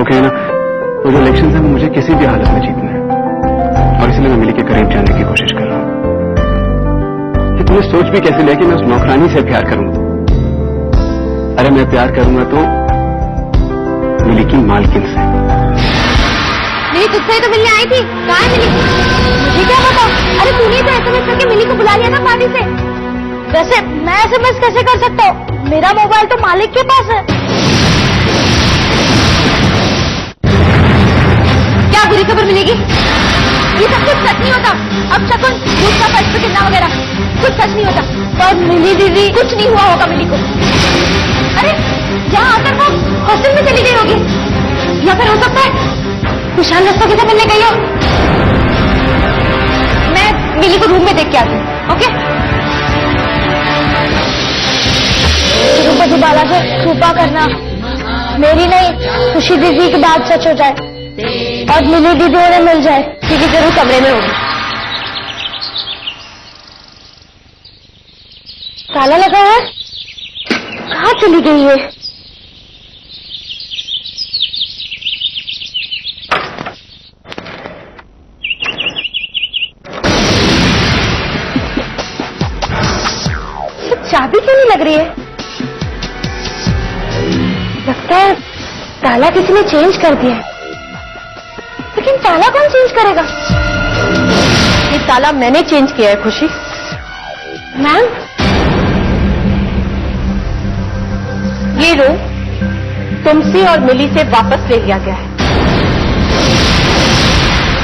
क्योंकि है ना, वो जो इलेक्शन है मुझे किसी भी हालत में जीतना है, और इसलिए मैं मिली के करीब जाने की कोशिश कर रहा हूँ। कि तुमने सोच भी कैसे लिया कि मैं उस नौकरानी से प्यार करूंगा? अरे मैं प्यार करूंगा तो मिली की मालकिन से। मिली तुझसे ही तो मिलने आई थी। कहाँ है मिली? मुझे क्या पता? अरे तूने तो SMS करके मिली को बुला लिया था पार्टी से। वैसे मैं SMS कैसे कर सकता हूँ? मेरा मोबाइल तो मालिक के पास है। क्या बुरी खबर मिलेगी? ये सब कुछ सच नहीं होता। अब शकुन दूसरा फर्स्ट पे गिरना वगैरह कुछ सच नहीं होता। पर मिली दीदी कुछ नहीं हुआ होगा मिली को। अरे यहाँ आकर वो हॉस्टल में चली गई होगी, या फिर हो सकता है विशाल रस्तों से मिलने गई हो। मैं मिली को रूम में देख के आती हूँ। ओके? रूपा जुबाला से कृपा करना, मेरी नहीं खुशी दीदी की बात सच हो जाए और मिली दीदी उन्हें मिल जाए, क्योंकि जरूर कमरे में होगी। ताला लगा है, कहाँ चली गई है? चाबी क्यों नहीं लग रही है? लगता है ताला किसी ने चेंज कर दिया है। लेकिन ताला कौन चेंज करेगा? ये ताला मैंने चेंज किया है खुशी। मैम, ये रूम तुमसे और मिली से वापस ले लिया गया है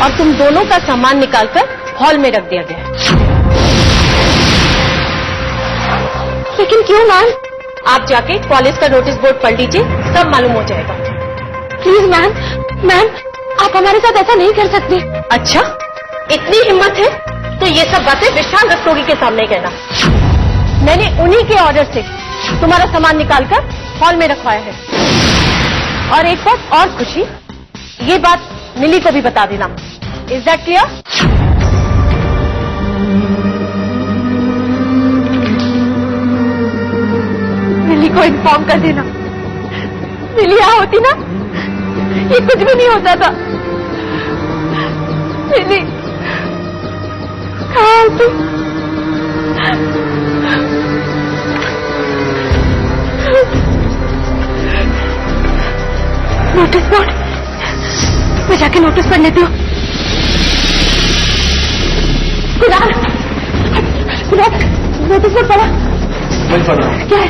और तुम दोनों का सामान निकालकर हॉल में रख दिया गया है। लेकिन क्यों मैम? आप जाके कॉलेज का नोटिस बोर्ड पढ़ लीजिए, सब मालूम हो जाएगा। प्लीज मैम, मैम आप हमारे साथ ऐसा नहीं कर सकते। अच्छा, इतनी हिम्मत है तो ये सब बातें विशाल रस्तोगी के सामने कहना। मैंने उन्हीं के ऑर्डर से तुम्हारा सामान निकालकर हॉल में रखवाया है। और एक बात और खुशी, ये बात मिली को भी बता देना। Is that clear? मिली को इन्फॉर्म कर देना। मिली यहाँ होती ना, ये कुछ भी नहीं होता था। मिली कहाँ है तू? नोटिस बोर्ड, मैं जाके नोटिस पढ़ लेती हूँ। कुणाल, नोटिस बोर्ड पढ़ा? मैं पढ़ रहा हूँ। क्या है?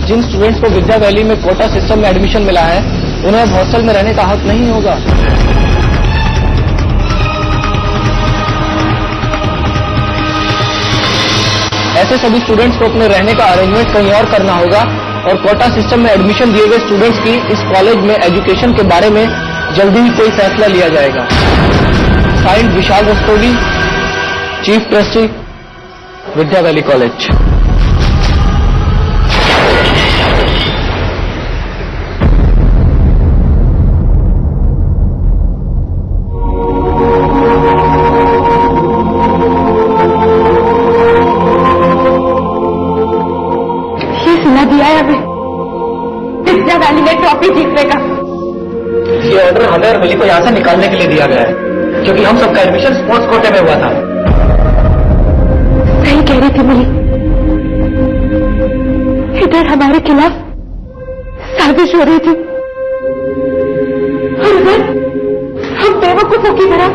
जिन स्टूडेंट्स को विद्या वैली में कोटा सिस्टम में एडमिशन मिला है, उन्हें अब हॉस्टल में रहने का हक नहीं होगा। ऐसे सभी स्टूडेंट्स को अपने रहने का अरेंजमेंट कहीं और करना होगा और कोटा सिस्टम में एडमिशन दिए गए स्टूडेंट्स की इस कॉलेज में एजुकेशन के बारे में जल्दी ही कोई फैसला लिया जाएगा। साइंड विशाल रस्तोगी, चीफ ट्रस्टी, विद्या वैली कॉलेज। विद्या वैली में ट्रॉफी जीतने का ये ऑर्डर हमें और मिली को यहाँ से निकालने के लिए दिया गया है, क्योंकि हम सबका एडमिशन स्पोर्ट्स कोटे में हुआ था। सही कह रही थी मिली, इधर हमारे खिलाफ साजिश हो रही थी और इधर हम बेवकूफों की तरह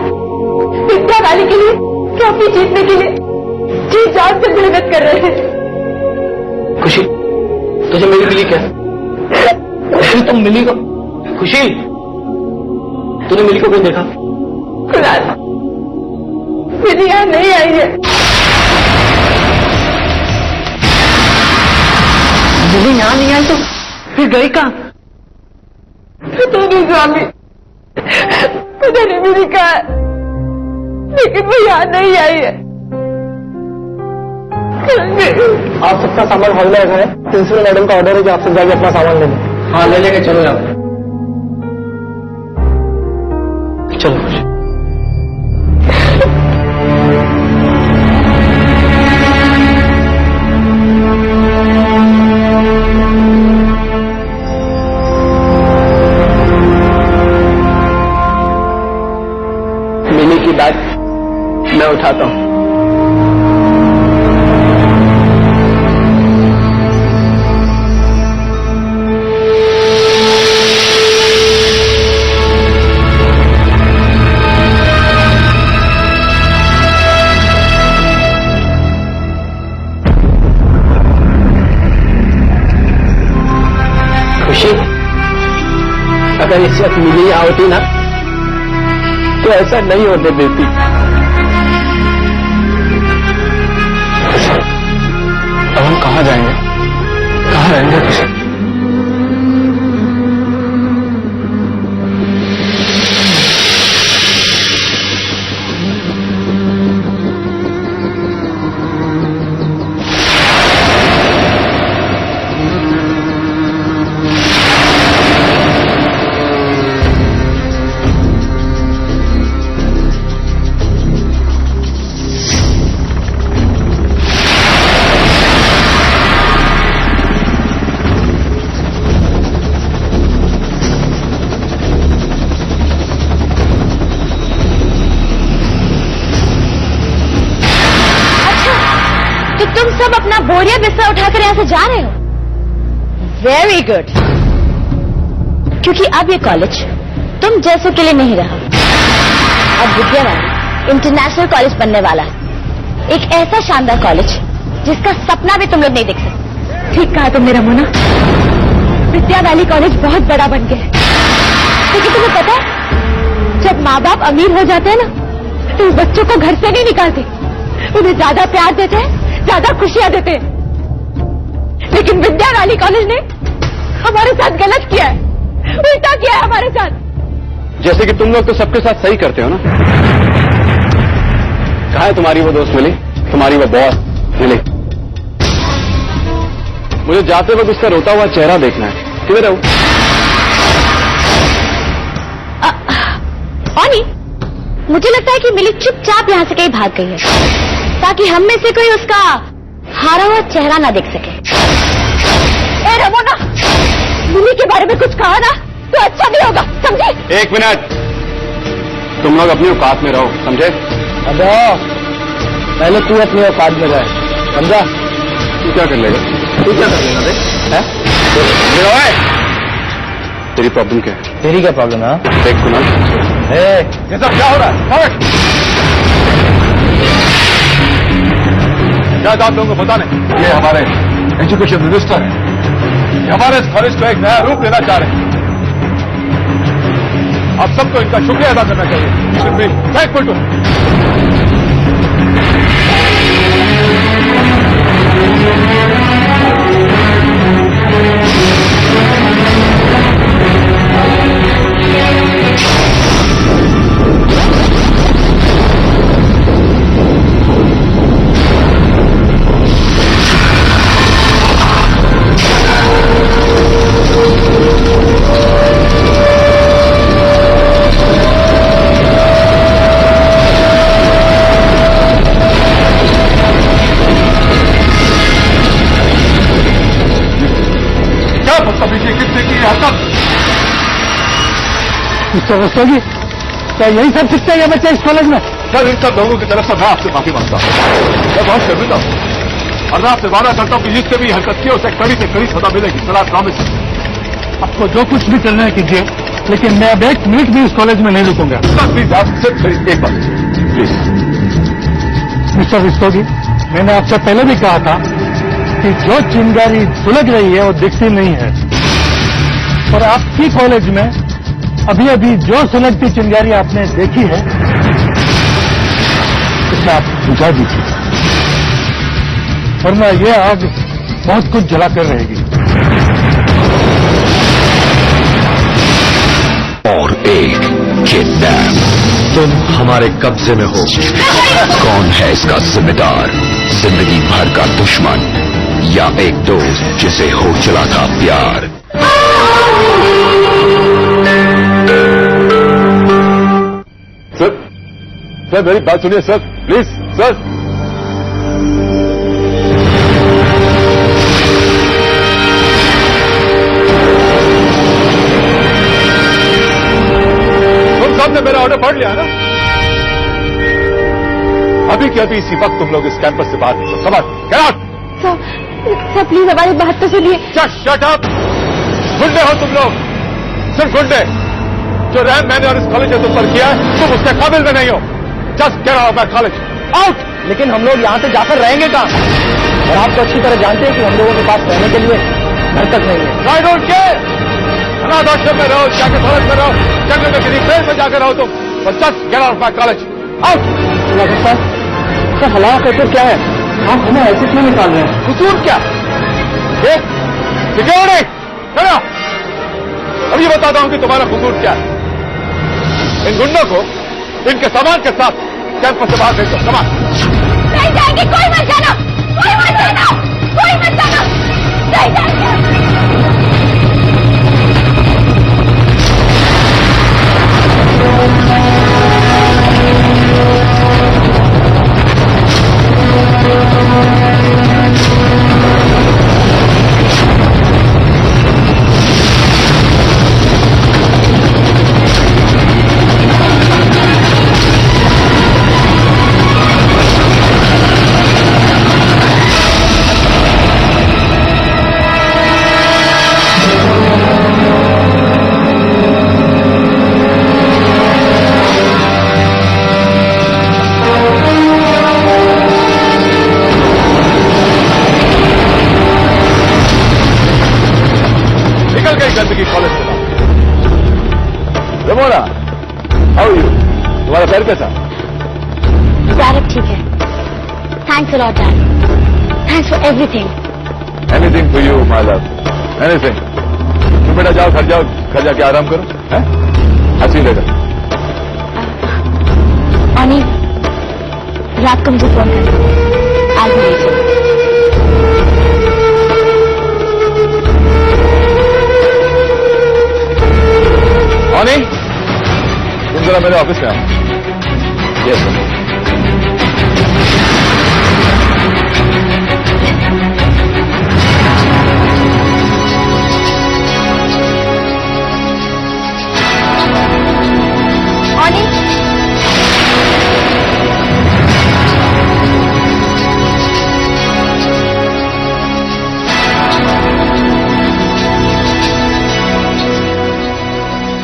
विद्या वैली के लिए ट्रॉफी जीतने के लिए जी जान से मेहनत कर रहे थे। खुशी, तुझे मेरी मिली क्या? खुशी, तुम मिली को, खुशी तूने मिली को क्यों देखा? कुणाल, मिली यहाँ नहीं आई है। मिली यहाँ नहीं आई तो फिर गई कहाँ? पता नहीं स्वामी, पता नहीं मिली कहाँ है, लेकिन वो यहाँ नहीं आई है। आप सबका सामान हॉल में रखा है। प्रिंसिपल मैडम का ऑर्डर है कि आप सब जाके अपना सामान ले लें। हाँ, ले लेके चलो आप। चलो खुशी। बैग मैं उठाता हूं। खुशी, अगर इस वक्त मिली यहाँ होती ना तो ऐसा नहीं होने देती। अब हम कहाँ जाएंगे, कहाँ रहेंगे खुशी? तुम सब अपना बोरिया बिस्तर उठाकर यहाँ से जा रहे हो? वेरी गुड, क्योंकि अब ये कॉलेज तुम जैसों के लिए नहीं रहा। अब विद्यावान इंटरनेशनल कॉलेज बनने वाला है, एक ऐसा शानदार कॉलेज जिसका सपना भी तुम लोग नहीं देख सकते। ठीक कहा तुमने रमोना, विद्या वैली कॉलेज बहुत बड़ा बन गया है। लेकिन तुम्हें पता है, जब माँ बाप अमीर हो जाते हैं ना तो बच्चों को घर से नहीं निकालते, उन्हें ज्यादा प्यार देते हैं, ज्यादा खुशियां देते हैं। लेकिन विद्या वैली कॉलेज ने हमारे साथ गलत किया है, उल्टा किया है हमारे साथ। जैसे कि तुम लोग तो सबके साथ सही करते हो ना। कहाँ है तुम्हारी वो दोस्त मिली, तुम्हारी वो बॉस मिली? मुझे जाते वक्त उसका रोता हुआ चेहरा देखना है। किधर है वो? ऑनी, मुझे लगता है कि मिली चुपचाप यहाँ से कहीं भाग गई है ताकि हम में से कोई उसका हारा हुआ चेहरा ना देख सके। ए रमोना, मिली के बारे में कुछ कहा ना तो अच्छा नहीं होगा, समझे? एक मिनट, तुम लोग अपनी औकात में रहो, समझे? अबे पहले तू अपनी औकात में रह, समझा? तू क्या कर लेगा? तू क्या कर लेगा रे? तेरी प्रॉब्लम क्या है? तेरी क्या प्रॉब्लम है? देख कुणाल, ये सब क्या हो रहा है? शायद आप लोगों को पता नहीं, ये हमारे एजुकेशन मिनिस्टर है, ये हमारे इस कॉलेज को एक नया रूप देना चाह रहे हैं। आप सबको इनका शुक्रिया अदा करना चाहिए। Thankful to. समझोगी क्या यही सब सीखते हैं बच्चे इस कॉलेज में? सर, इन सब लोगों की तरफ से मैं आपसे माफी मांगता हूँ, मैं बहुत शर्मिंदा हूँ और मैं आपसे वादा करता हूँ कि जिससे भी हरकत की उसे कड़ी से कड़ी सजा मिलेगी। सर, आप प्रॉमिस। आपको जो कुछ भी करना है कीजिए, लेकिन मैं अब एक मिनट भी इस कॉलेज में नहीं रुकूंगा। सर प्लीज, आप सिर्फ एक बात प्लीज। मिस्टर रिस्तोगी, मैंने आपसे पहले भी कहा था कि जो चिंगारी सुलग रही है वो दिखती नहीं है, और आपकी कॉलेज में अभी अभी जो सुलगती चिंगारी आपने देखी है उसे आप बुझा दीजिए, वरना ये आग बहुत कुछ जला कर रहेगी। और एक किडनैप। तुम हमारे कब्जे में हो। कौन है इसका जिम्मेदार? जिंदगी भर का दुश्मन या एक दोस्त जिसे हो चला था प्यार? सर मेरी बात सुनिए सर, प्लीज सर। तुम सबने मेरा ऑर्डर पढ़ लिया ना? अभी के अभी इसी वक्त तुम लोग इस कैंपस से बाहर निकलो। समझ, गेट आउट। सर प्लीज हमारी बात तो सुनिए। Just shut up. गुंडे हो तुम लोग, सिर्फ गुंडे। जो रहम मैंने और इस कॉलेज ने तुम पर किया है, तुम उसके काबिल में नहीं हो। Just get out of my college, out. लेकिन हम लोग यहाँ से जाकर रहेंगे कहाँ? और आप तो अच्छी तरह जानते हैं कि हम लोगों के पास रहने के लिए घर तक नहीं है। I don't care. अनाथ आश्रम में रहो, जाकर सड़क में रहो, जंगल में किसी पेड़ में जाकर रहो तुम, but just get out of my college, out. Sir हमारा कसूर क्या है? आप हमें ऐसे क्यों निकाल रहे हैं? कसूर क्या? सिक्योरिटी खड़ा। अब ये बताता हूं कि तुम्हारा कसूर क्या है। इन गुंडों को इनके सामान के साथ कैंपस से बाहर भेजो। सामान नहीं जाएंगे, कोई मत जाना, कोई मत जाना, कोई मत जाना, नहीं जाएंगे। गंदगी कॉलेज के बाद। Ramona, how you? तुम्हारा पैर कैसा? डैड अब ठीक है। Thanks a lot dad, thanks for everything. Anything for you my love, anything. तुम बेटा जाओ, घर जाके आराम करो, हैं? हंसी लेकर। अनी, रात को मुझे फोन करना, आज नहीं। ऑनी, तुम जरा मेरे ऑफिस में आओ। Yes sir. ऑनी,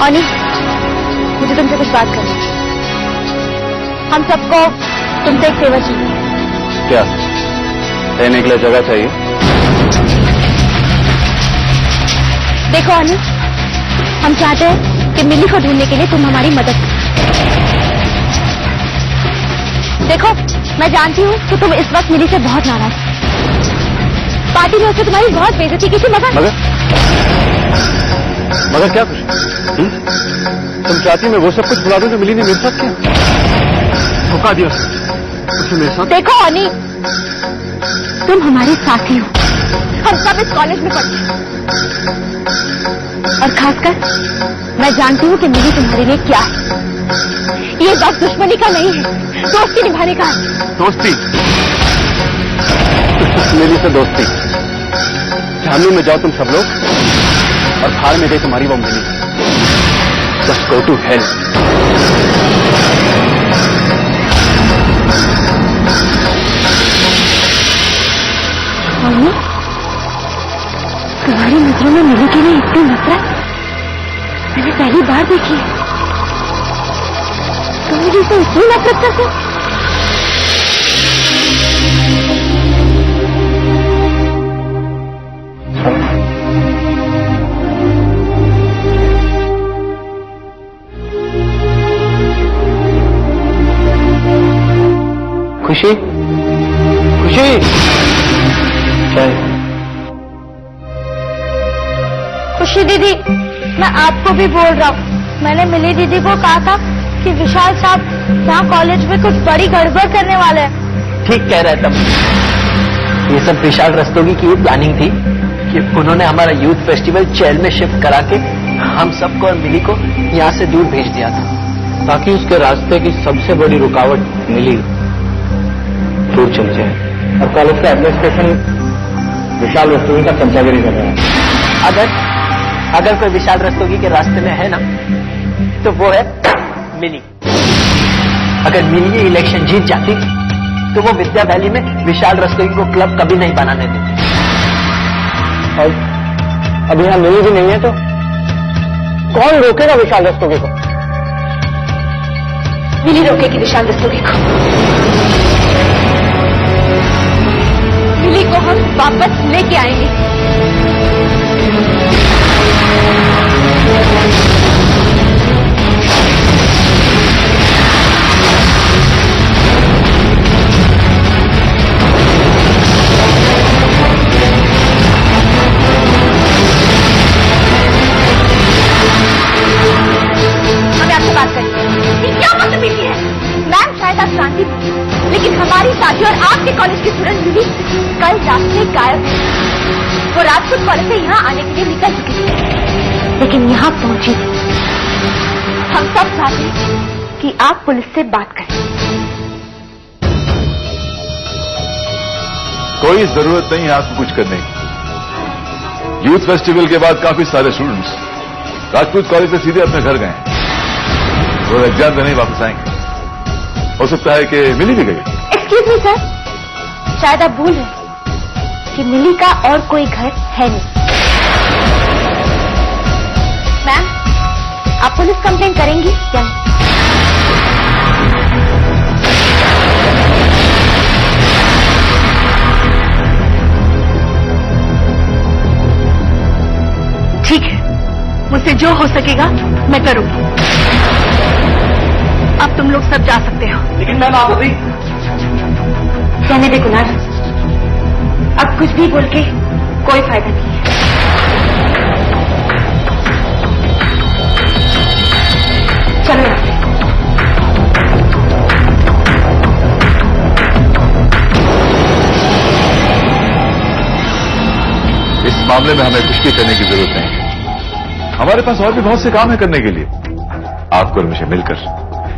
ऑनी, मुझे तुमसे कुछ बात करनी है। हम सबको तुमसे एक फेवर चाहिए। क्या रहने के लिए जगह चाहिए? देखो ऑनी, हम चाहते हैं कि मिली को ढूंढने के लिए तुम हमारी मदद करो। देखो, मैं जानती हूँ कि तुम इस वक्त मिली से बहुत नाराज हो। पार्टी में उससे तुम्हारी बहुत बेइज्जती की थी, मगर क्या कुछ? तुम चाहती मैं वो सब कुछ भुला दूं जो मिली ने मेरे साथ किया? धोखा दिया उसने मेरे साथ। देखो अनी, तुम हमारे साथी हो, हम सब इस कॉलेज में पढ़ते हैं, और खासकर मैं जानती हूँ कि मिली तुम्हारे लिए क्या है। ये वक्त दुश्मनी का नहीं है, दोस्ती निभाने का है। दोस्ती? मिली से दोस्ती? झांसी में जाओ तुम सब लोग और भाड़ में गई तुम्हारी वो मिली। Just go to hell. Mummy, तुम्हारी नजरों में मिली के लिए इतनी नफरत मैंने पहली बार देखी है। तुम मुझे से इतनी नफरत करते हो? खुशी, खुशी, चाय। खुशी दीदी, मैं आपको भी बोल रहा हूँ। मैंने मिली दीदी को कहा था कि विशाल साहब यहाँ कॉलेज में कुछ बड़ी गड़बड़ करने वाले हैं। ठीक कह रहे तुम। ये सब विशाल रस्तोगी की प्लानिंग थी कि उन्होंने हमारा यूथ फेस्टिवल चैल में शिफ्ट करा के हम सबको और मिली को यहाँ से दूर भेज दिया था, ताकि उसके रास्ते की सबसे बड़ी रुकावट मिली दूर चल जाए। और कॉलेज का एडमिनिस्ट्रेशन विशाल रस्तोगी का चमचागिरी कर रहा है। अगर कोई विशाल रस्तोगी के रास्ते में है ना, तो वो है मिली। अगर मिली ये इलेक्शन जीत जाती तो वो विद्या वैली में विशाल रस्तोगी को क्लब कभी नहीं बनाने देते। और अब यहाँ मिली भी नहीं है तो कौन रोकेगा विशाल रस्तोगी को? मिली रोकेगी विशाल रस्तोगी को। मिली को हम वापस लेके आएंगे। हमें आपसे बात करनी है। ये क्या बदतमीजी है? मैम शायद आप शांति, लेकिन हमारी साथी और आपके कॉलेज की स्टूडेंट मिली कल रात से गायब है। वो राजपूत कॉलेज से यहाँ आने के लिए निकल चुकी थी, लेकिन यहाँ पहुंची। हम सब चाहते हैं कि आप पुलिस से बात करें। कोई जरूरत नहीं है आपको कुछ करने की। यूथ फेस्टिवल के बाद काफी सारे स्टूडेंट्स राजपूत कॉलेज से सीधे अपने घर गए। वो एग्जाम देने ही वापस आएंगे। हो सकता है कि मिली भी गई। एक्सक्यूज मी सर, शायद आप भूल रहे हैं कि मिली का और कोई घर है नहीं। मैम, आप पुलिस कंप्लेंट करेंगी या नहीं? ठीक है, मुझसे जो हो सकेगा मैं करूंगी। अब तुम लोग सब जा सकते हो। लेकिन मैम आप अभी कहने दे कुणाल, अब कुछ भी बोल के कोई फायदा नहीं है। चलो यहाँ से। इस मामले में हमें कुछ भी करने की जरूरत नहीं है। हमारे पास और भी बहुत से काम है करने के लिए। आपको और मुझे मिलकर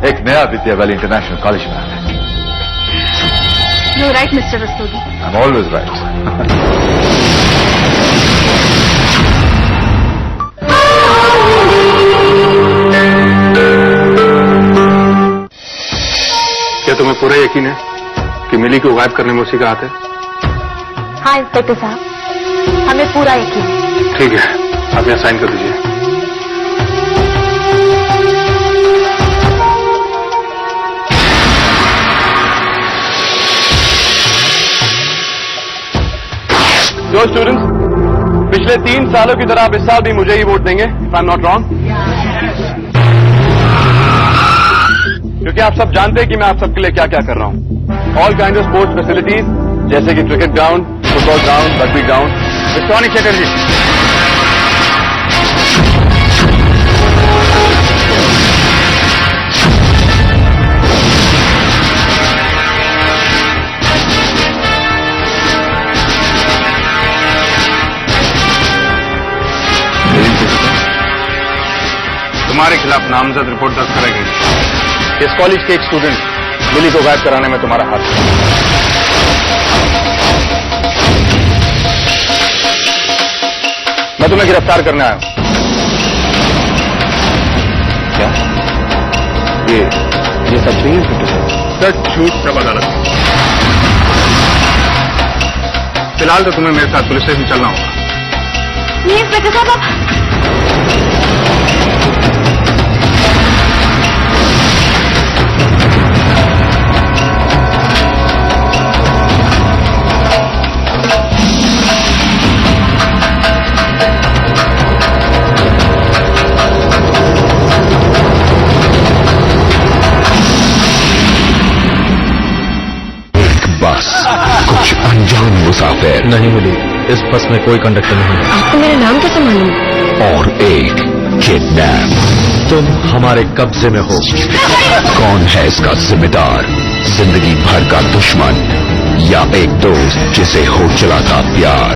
एक नया विद्या वैली इंटरनेशनल कॉलेज बनाना है। You right mister Rastogi. I am always right. क्या तुम्हें पूरा यकीन है कि मिली को गायब करने में उसी का हाथ है? हाँ इंस्पेक्टर साहब, हमें पूरा यकीन है। ठीक है, आप यहाँ साइन कर दीजिए। जो स्टूडेंट्स पिछले 3 सालों की तरह आप इस साल भी मुझे ही वोट देंगे, if I am not wrong, क्योंकि आप सब जानते हैं कि मैं आप सबके लिए क्या क्या कर रहा हूं। All kind of sports facilities, जैसे कि cricket ground, football ground, rugby ground. Tony Chatterjee, तुम्हारे खिलाफ नामजद रिपोर्ट दर्ज कराई। इस कॉलेज के एक स्टूडेंट मिली को गायब कराने में तुम्हारा हाथ है। मैं तुम्हें गिरफ्तार करने आया हूं। क्या ये सच नहीं है? सच झूठ सब अदालत। फिलहाल तो तुम्हें मेरे साथ पुलिस स्टेशन चलना होगा। ये इंस्पेक्टर साहब, बस कुछ अनजान मुसाफिर नहीं मिली। इस बस में कोई कंडक्टर नहीं है। आपको मेरा नाम कैसे मालूम? और एक किडनैप। तुम हमारे कब्जे में हो। कौन है इसका जिम्मेदार? जिंदगी भर का दुश्मन या एक दोस्त जिसे हो चला था प्यार?